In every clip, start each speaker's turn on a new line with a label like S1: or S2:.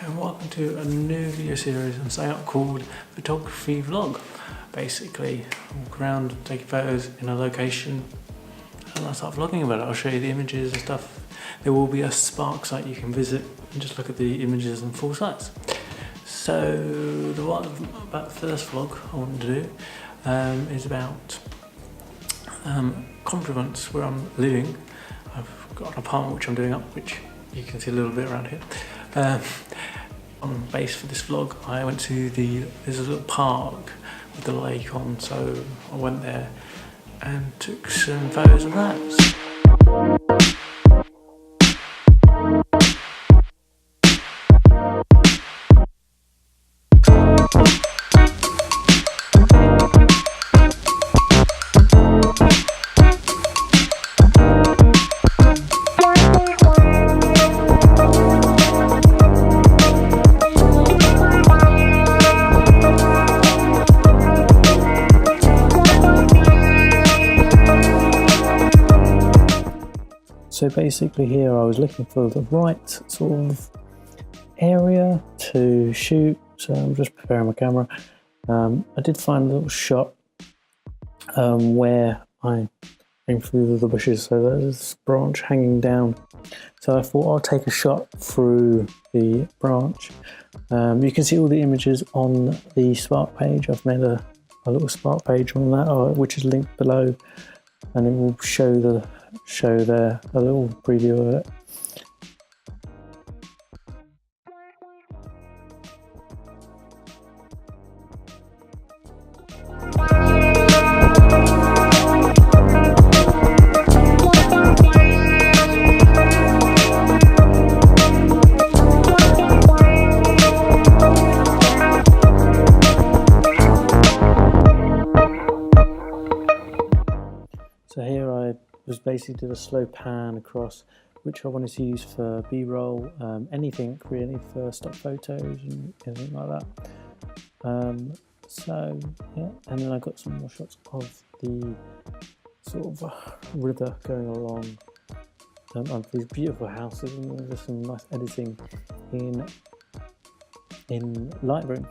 S1: and welcome to a new video series I'm setting up called Photography Vlog. Basically, I walk around, take photos in a location and I start vlogging about it. I'll show you the images and stuff. There will be a Spark site you can visit and just look at the images in full size. So about the first vlog I want to do is about confolens where I'm living. I've got an apartment which I'm doing up, which you can see a little bit around here. On base for this vlog, I went to there's a little park with the lake on, so I went there and took some photos of that. So basically here I was looking for the right sort of area to shoot, so I'm just preparing my camera. I did find a little shot where I came through the bushes, so there's this branch hanging down. So I thought I'll take a shot through the branch. You can see all the images on the Spark page. I've made a little Spark page on that, which is linked below, and it will show there a little preview of it. So here I was basically did a slow pan across, which I wanted to use for B-roll, anything really for stock photos and anything like that. So yeah, and then I got some more shots of the sort of river going along, and these beautiful houses, and there's some nice editing in Lightroom.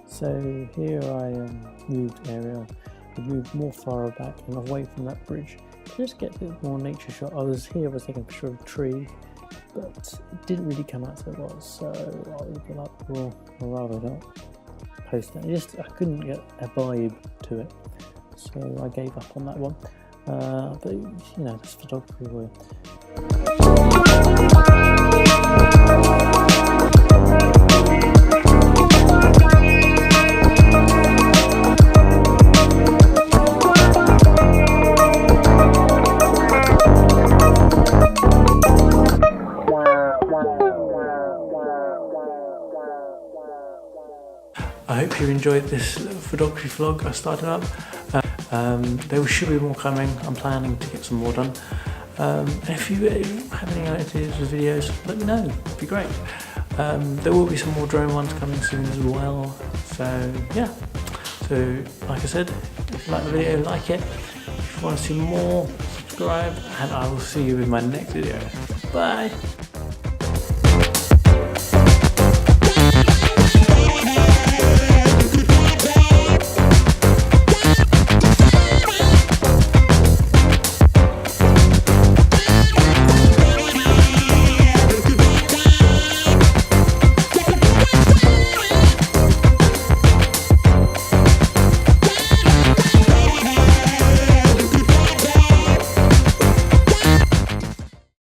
S1: So here I moved area, I moved more far back and away from that bridge to just get a bit more nature shot. I was taking a picture of a tree, but it didn't really come out so it was, so I was like, well, I'd rather not post it. I couldn't get a vibe to it, so I gave up on that one. But you know, that's photography where I hope you enjoyed this photography vlog I started up. There should be more coming. I'm planning to get some more done. And if you have any ideas for videos, let me know. It'd be great. There will be some more drone ones coming soon as well. So yeah. So like I said, if you like the video, like it. If you want to see more, subscribe, and I will see you in my next video. Bye.